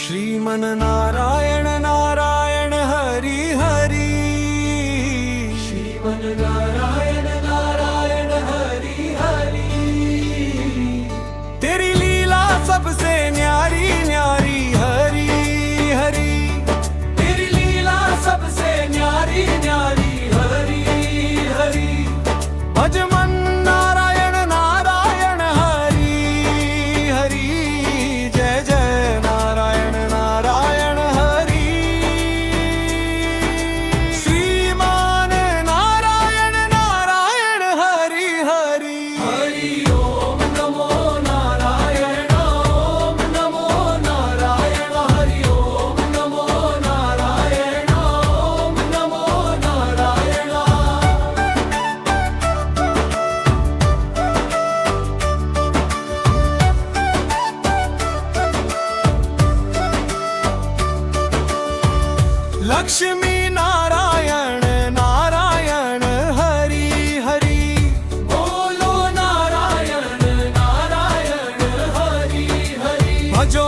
श्रीमन नारायण नारायण हरि हरि। श्रीमन नारायण नारायण हरि हरि। तेरी लीला सबसे न्यारी न्यारी हरि हरि। तेरी लीला सबसे न्यारी न्यारी हरि हरि। भज मन नारायण नारायण हरि हरि। जय जय नारायण नारायण हरि। श्रीमान नारायण नारायण हरि हरि। हरि ओम नमो नारायण ओम नमो नारायण। हरि ओम नमो नारायण ओम नमो नारायण। लक्ष्मी नारायण नारायण हरि हरि। बोलो नारायण नारायण हरि हरि। भजो